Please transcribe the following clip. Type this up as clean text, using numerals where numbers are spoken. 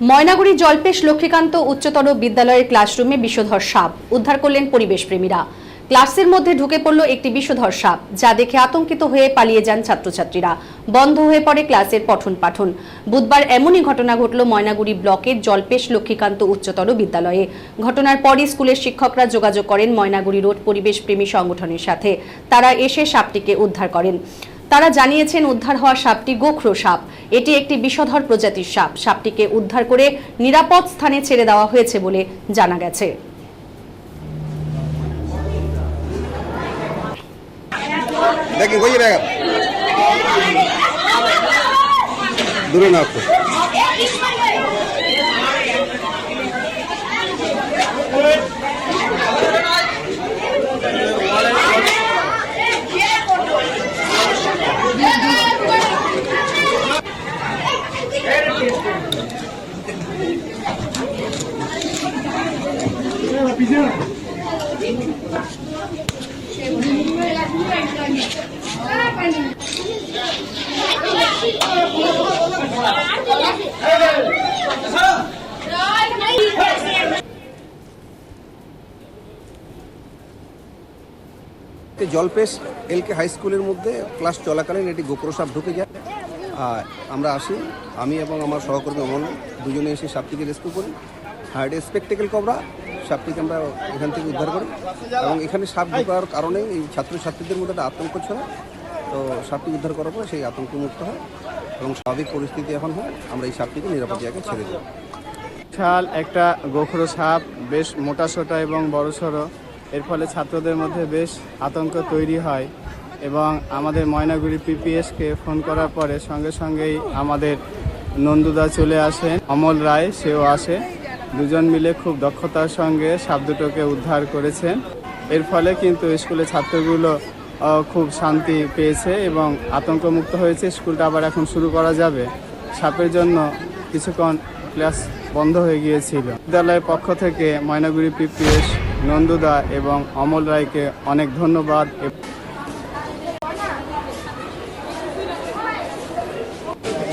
ময়নাগুড়ি জলপেশ লক্ষ্মীকান্ত উচ্চতর বিদ্যালয়ের ক্লাসরুমে বিষধর সাপ উদ্ধার করলেন পরিবেশ প্রেমীরা। ক্লাসের মধ্যে ঢুকে পড়ল একটি বিষধর সাপ, যা দেখে আতঙ্কিত হয়ে পালিয়ে যান ছাত্রছাত্রীরা। বন্ধ হয়ে পড়ে ক্লাসের পঠন পাঠন। বুধবার এমনই ঘটনা ঘটল ময়নাগুড়ি ব্লকের জলপেশ লক্ষ্মীকান্ত উচ্চতর বিদ্যালয়ে। ঘটনার পরই স্কুলের শিক্ষকরা যোগাযোগ করেন ময়নাগুড়ি রোড পরিবেশ প্রেমী সংগঠনের সাথে। তারা এসে সাপটিকে উদ্ধার করেন। তারা জানিয়েছেন, উদ্ধার হওয়া সাপটি গোখরো সাপ। এটি একটি বিষধর প্রজাতির সাপ। সাপটিকে উদ্ধার করে নিরাপদ স্থানে ছেড়ে দেওয়া হয়েছে বলে জানা গেছে। देखिए वही रहेगा दूर ना आपको জলপেশ এলকে হাই স্কুলের মধ্যে ক্লাস চলাকালীন এটি গোখরো সাপ ঢুকে যায়। আমরা আসি, আমি এবং আমার সহকর্মী অমল দুজনে এসে সাপটিকে রেস্কিউ করি। এটি স্পেকটেকেল কবরা। সাপটিকে আমরা এখান থেকে উদ্ধার করি এবং এখানে সাপ ঢোকার কারণে এই ছাত্রছাত্রীদের মধ্যে একটা আতঙ্ক ছড়ায়। তো সাপটি উদ্ধার করার পরে সেই আতঙ্কমুক্ত হয় এবং স্বাভাবিক পরিস্থিতি এখন হয়। আমরা এই সাপটিকে নিরাপদ জায়গায় ছেড়ে দিই। বিশাল একটা গোখরো সাপ, বেশ মোটাসোটা এবং বড়সড়। এর ফলে ছাত্রদের মধ্যে বেশ আতঙ্ক তৈরি হয় এবং আমাদের ময়নাগুড়ি পিপিএসকে ফোন করার পরে সঙ্গে সঙ্গেই আমাদের নন্দুদা চলে আসেন, অমল রায় সেও আসে। দুজন মিলে খুব দক্ষতার সঙ্গে সাপ দুটোকে উদ্ধার করেছেন। এর ফলে কিন্তু স্কুলের ছাত্রগুলো খুব শান্তি পেয়েছে এবং আতঙ্কমুক্ত হয়েছে। স্কুলটা আবার এখন শুরু করা যাবে। সাপের জন্য কিছুক্ষণ ক্লাস বন্ধ হয়ে গিয়েছিল। বিদ্যালয়ের পক্ষ থেকে ময়নাগুড়ি পিপিএস, নন্দুদা এবং অমল রায়কে অনেক ধন্যবাদ।